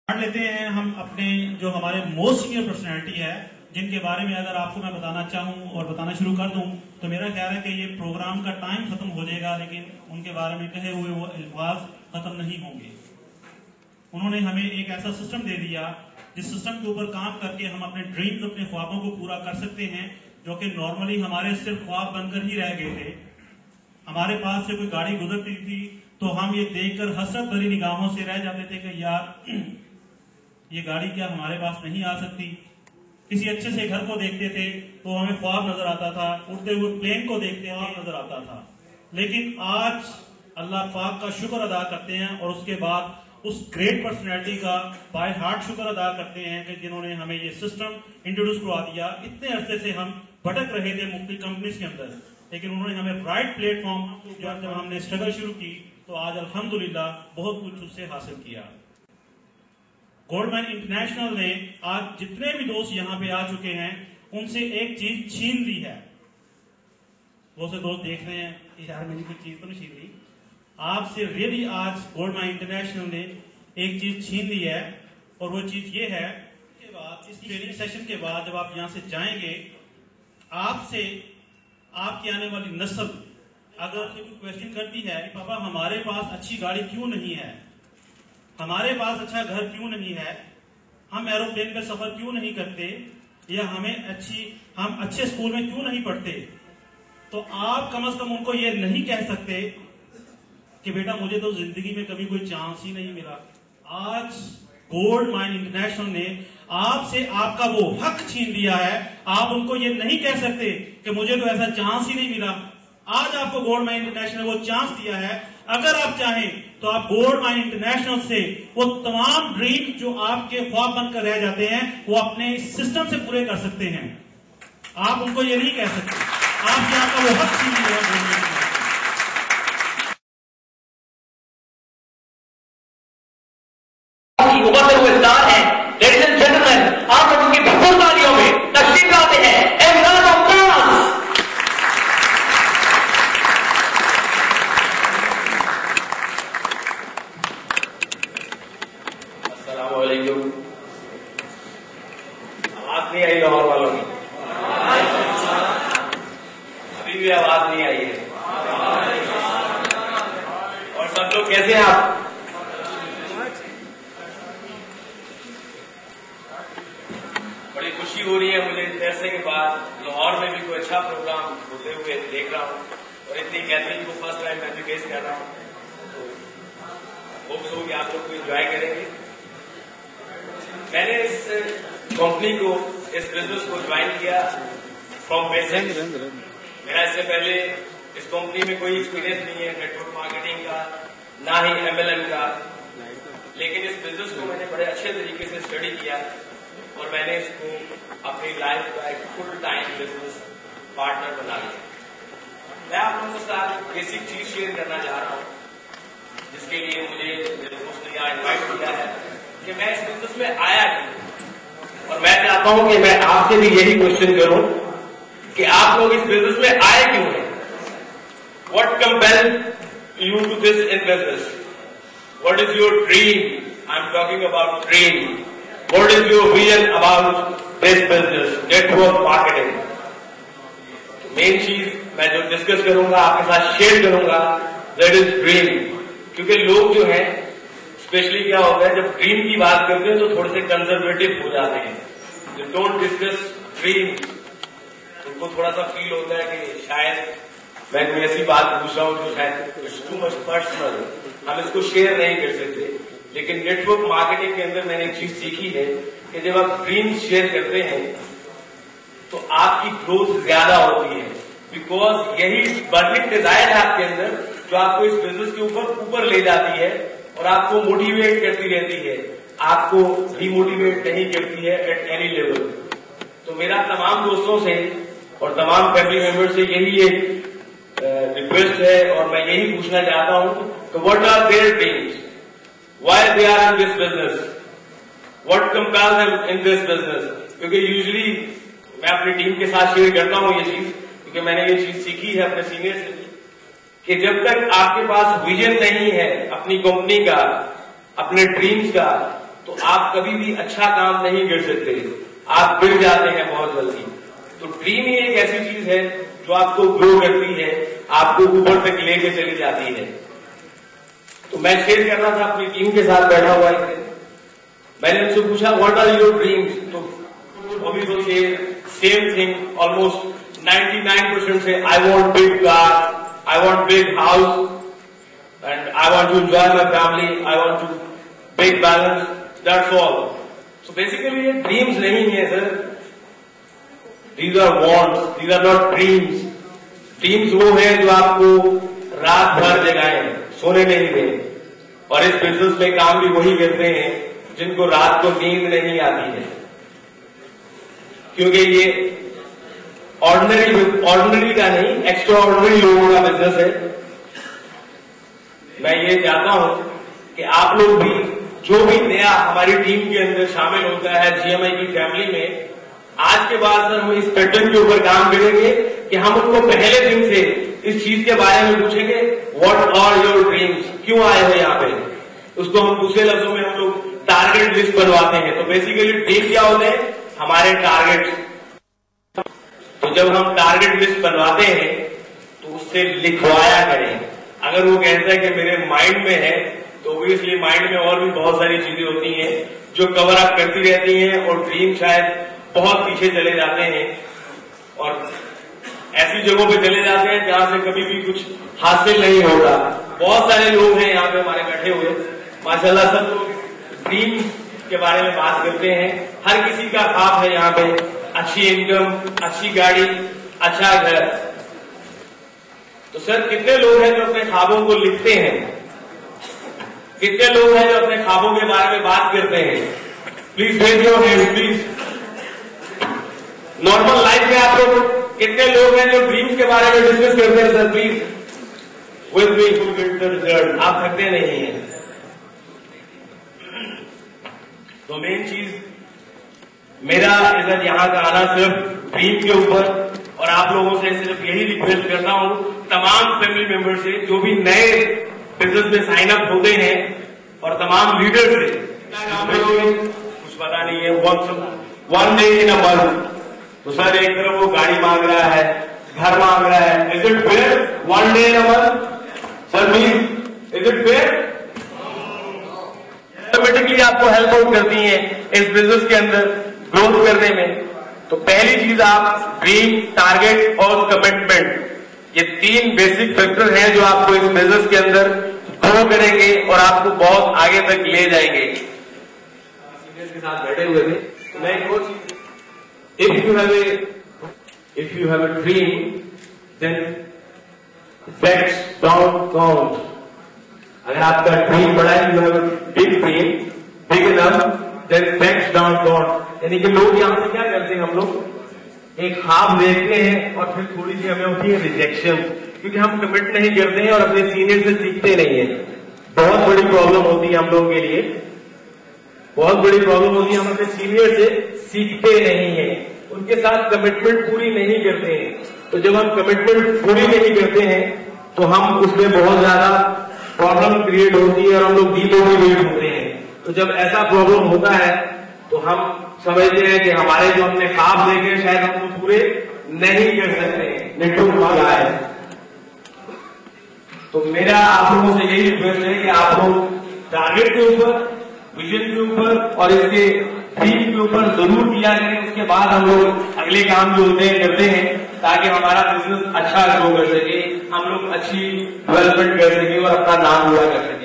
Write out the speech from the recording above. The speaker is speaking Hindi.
मान लेते हैं हम अपने जो हमारे मोस्ट सीनियर पर्सनैलिटी है, जिनके बारे में अगर आपको मैं बताना चाहूँ और बताना शुरू कर दूं तो मेरा ख्याल है कि ये प्रोग्राम का टाइम खत्म हो जाएगा, लेकिन उनके बारे में कहे हुए वो अल्फाज खत्म नहीं होंगे। उन्होंने हमें एक ऐसा सिस्टम दे दिया जिस सिस्टम के ऊपर काम करके हम अपने ड्रीम्स, अपने ख्वाबों को पूरा कर सकते हैं, जो कि नॉर्मली हमारे सिर्फ ख्वाब बनकर ही रह गए थे। हमारे पास से कोई गाड़ी गुजरती थी तो हम ये देखकर हसरत भरी निगाहों से रह जाते थे कि यार ये गाड़ी क्या हमारे पास नहीं आ सकती। किसी अच्छे से घर को देखते थे तो हमें ख्वाब नजर आता था, उड़ते हुए प्लेन को देखते हुए नजर आता था। लेकिन आज अल्लाह पाक का शुक्र अदा करते हैं और उसके बाद उस ग्रेट पर्सनैलिटी का बाय हार्ट शुक्र अदा करते हैं कि जिन्होंने हमें ये सिस्टम इंट्रोड्यूस करवा दिया। इतने अरसे से हम भटक रहे थे मुख्तलिफ कंपनीज के अंदर, लेकिन उन्होंने हमें राइट प्लेटफॉर्म जब हमने स्ट्रगल शुरू की तो आज अल्हम्दुलिल्लाह बहुत कुछ उससे हासिल किया। गोल्डमैन इंटरनेशनल ने आज जितने भी दोस्त यहाँ पे आ चुके हैं उनसे एक चीज छीन ली है। बहुत से दोस्त देख रहे हैं यार मेरी कोई चीज तो नहीं छीन ली। आपसे रियली आज गोल्डमैन इंटरनेशनल ने एक चीज छीन ली है और वो चीज ये है के बाद इस ट्रेनिंग सेशन के बाद जब आप यहाँ से जाएंगे, आपसे आपकी आने वाली नस्ल अगर कोई क्वेश्चन करती है कि पापा हमारे पास अच्छी गाड़ी क्यों नहीं है, हमारे पास अच्छा घर क्यों नहीं है, हम एरोप्लेन पे सफर क्यों नहीं करते, या हम अच्छे स्कूल में क्यों नहीं पढ़ते, तो आप कम से कम उनको ये नहीं कह सकते कि बेटा मुझे तो जिंदगी में कभी कोई चांस ही नहीं मिला। आज गोल्ड माइन इंटरनेशनल ने आपसे आपका वो हक छीन लिया है। आप उनको ये नहीं कह सकते कि मुझे तो ऐसा चांस ही नहीं मिला। आज आपको गोल्ड माइन इंटरनेशनल ने वो चांस दिया है। अगर आप चाहें तो आप गोल्ड माइन इंटरनेशनल से वो तमाम ड्रीम जो आपके ख्वाब बनकर रह जाते हैं वो अपने सिस्टम से पूरे कर सकते हैं। आप उनको ये नहीं कह सकते, आपसे आपका वो हक छीन लिया है। उभरते हुए स्टार हैं, लेडीज एंड जेंटलमैन, आप लोगों की भरपूर तालियों में तशरीफ लाते हैं इमरान अब्बास। अस्सलाम वालेकुम। आवाज नहीं आई लाहौर वालों की? अभी भी आवाज नहीं आई है। और सब लोग कैसे हैं आप? बड़ी खुशी हो रही है मुझे इस अरसे के बाद लाहौर में भी कोई अच्छा प्रोग्राम होते हुए देख रहा हूँ और इतनी गैदरिंग को फर्स्ट टाइम मैं भी फेस कर रहा हूँ। तो होप्स हो कि आप लोग को एंजॉय करेंगे। मैंने इस कंपनी को, इस बिजनेस को ज्वाइन किया फ्रॉम बेसिक। मेरा इससे पहले इस कंपनी में कोई एक्सपीरियंस नहीं है नेटवर्क मार्केटिंग का, ना ही MLM का, लेकिन इस बिजनेस को मैंने बड़े अच्छे तरीके से स्टडी किया और मैंने इसको अपनी लाइफ का एक फुल टाइम बिजनेस पार्टनर बना लिया। मैं आप लोगों के साथ बेसिक चीज शेयर करना चाह रहा हूँ, जिसके लिए मुझे मेरे दोस्त ने यहाँ इन्वाइट किया है कि मैं इस बिजनेस में आया क्यों। और मैं चाहता हूँ कि मैं आपसे भी यही क्वेश्चन करूं कि आप लोग इस बिजनेस में आए क्यों हैं। What compel you to this in business? What is your dream? I am talking about dream. What is your vision about this business, network marketing? Main चीज मैं जो डिस्कस करूंगा, आपके साथ शेयर करूंगा, that is dream। क्योंकि लोग जो हैं, स्पेशली क्या होता है जब ड्रीम की बात करते हैं तो थोड़े से कंजर्वेटिव हो जाते हैं। जो डोंट डिस्कस ड्रीम, उनको थोड़ा सा फील होता है कि शायद मैं कोई ऐसी बात पूछ रहा हूं जो शायद टू मच पर्सनल, हम इसको शेयर नहीं कर सकते। लेकिन नेटवर्क मार्केटिंग के अंदर मैंने एक चीज सीखी है कि जब आप ड्रीम शेयर करते हैं तो आपकी ग्रोथ ज्यादा होती है, बिकॉज यही बर्निंग डिजायर है आपके अंदर जो आपको इस बिजनेस के ऊपर ले जाती है और आपको मोटिवेट करती रहती है, आपको डिमोटिवेट नहीं करती है एट एनी लेवल। तो मेरा तमाम दोस्तों से और तमाम फैमिली मेंबर से यही एक रिक्वेस्ट है और मैं यही पूछना चाहता हूं कि what are their dreams, why they are in this business, what compels them in this business। क्योंकि यूजुअली मैं अपनी टीम के साथ शेयर करता हूं ये चीज, क्योंकि मैंने ये चीज सीखी है अपने सीनियर से कि जब तक आपके पास विजन नहीं है अपनी कंपनी का, अपने ड्रीम्स का, तो आप कभी भी अच्छा काम नहीं कर सकते, आप गिर जाते हैं बहुत जल्दी। तो ड्रीम ही एक ऐसी चीज है जो आपको ग्रो करती है, आपको ऊपर तक लेके चली जाती है। तो मैं शेयर कर रहा था अपनी टीम के साथ बैठा हुआ है, मैंने उनसे पूछा व्हाट आर योर ड्रीम्स, तो अभी तो सेम थिंग ऑलमोस्ट 99% से I want big car, I want big house and I want to enjoy my family, I want to big balance, that's all. So basically ये ड्रीम्स नहीं है sir, these are wants, these are not dreams. Dreams वो है जो आपको रात भर जगाएं, सोने नहीं दें, और इस बिजनेस में काम भी वही करते हैं जिनको रात को नींद नहीं आती है, क्योंकि ये ऑर्डिनरी का नहीं, एक्स्ट्रा ऑर्डिनरी लोगों का बिजनेस है। मैं ये चाहता हूं कि आप लोग भी, जो भी नया हमारी टीम के अंदर शामिल होता है जीएमआई की फैमिली में, आज के बाद सर हम इस पैटर्न के ऊपर काम करेंगे कि हम उनको पहले दिन से इस चीज के बारे में पूछेंगे व्हाट आर योर ड्रीम्स, क्यों आए हो यहाँ पे। उसको हम दूसरे लफ्जों में हम लोग टारगेट लिस्ट बनवाते हैं। तो बेसिकली ड्रीम क्या होते हैं, हमारे टारगेट। तो जब हम टारगेट लिस्ट बनवाते हैं तो उससे लिखवाया करें। अगर वो कहता है कि मेरे माइंड में है, तो ऑब्वियसली माइंड में और भी बहुत सारी चीजें होती हैं जो कवर अप करती रहती हैं, और ड्रीम शायद बहुत पीछे चले जाते हैं और ऐसी जगहों पे चले जाते हैं जहां से कभी भी कुछ हासिल नहीं होता। बहुत सारे लोग हैं यहाँ पे हमारे बैठे हुए, माशाल्लाह सब लोग ड्रीम के बारे में बात करते हैं। हर किसी का ख्वाब है यहाँ पे, अच्छी इनकम, अच्छी गाड़ी, अच्छा घर। तो सर कितने लोग हैं जो अपने ख्वाबों को लिखते हैं, कितने लोग हैं जो अपने ख्वाबों के बारे में बात करते हैं? Please raise your hand please. Normal life में आप लोग कितने लोग हैं जो ड्रीम्स के बारे में डिस्कस करते हैं? Sir please with me to get the result. आप थकते नहीं हैं। तो मेन चीज मेरा इधर यहाँ का आना सिर्फ ड्रीम के ऊपर, और आप लोगों से सिर्फ यही रिक्वेस्ट करता हूं, तमाम फैमिली मेंबर से जो भी नए बिजनेस में साइन अप होते हैं, और तमाम लीडर से, कुछ पता नहीं है, one day in a month. तो सर एक तरफ वो गाड़ी मांग रहा है, घर मांग रहा है, is it fair? One day in a month sir please, is it fair? Automatically आपको हेल्प आउट करती है इस बिजनेस के अंदर ग्रोथ करने में। तो पहली चीज आप ड्रीम, टारगेट और कमिटमेंट, ये 3 बेसिक फैक्टर हैं जो आपको इस बिजनेस के अंदर ग्रो करेंगे और आपको बहुत आगे तक ले जाएंगे। सीनियर्स के साथ बैठे हुए थे, तो मैं एक और चीज, if you have a dream, then facts don't count. अगर आपका ड्रीम बड़ा है, you have a big dream, big enough, then facts don't count. यानी कि लोग यहाँ से क्या करते हैं, हम लोग एक ख्वाब देखते हैं और फिर थोड़ी सी हमें होती है रिजेक्शन, क्योंकि हम कमिट नहीं करते हैं और अपने सीनियर से सीखते नहीं है। बहुत बड़ी प्रॉब्लम होती है हम लोगों के लिए, बहुत बड़ी प्रॉब्लम होती है, हम अपने सीनियर से सीखते नहीं है, उनके साथ कमिटमेंट पूरी नहीं करते हैं। तो जब हम कमिटमेंट पूरी नहीं करते हैं तो हम उसमें बहुत ज्यादा प्रॉब्लम क्रिएट होती है और हम लोग डिमोटिवेट होते हैं। तो जब ऐसा प्रॉब्लम होता है तो हम समझते हैं कि हमारे जो हमने ख्वाब देखे शायद हम वो पूरे नहीं कर सकते, नेटवर्क वाला है। तो मेरा आप लोगों से यही रिक्वेस्ट है कि आप लोग टारगेट के ऊपर, विजन के ऊपर और इसके ड्रीम के ऊपर जरूर किया करें। उसके बाद हम लोग अगले काम जो होते हैं करते हैं, ताकि हमारा बिजनेस अच्छा ग्रो कर सके, हम लोग अच्छी डेवलपमेंट कर सके और अपना नाम पूरा कर सके।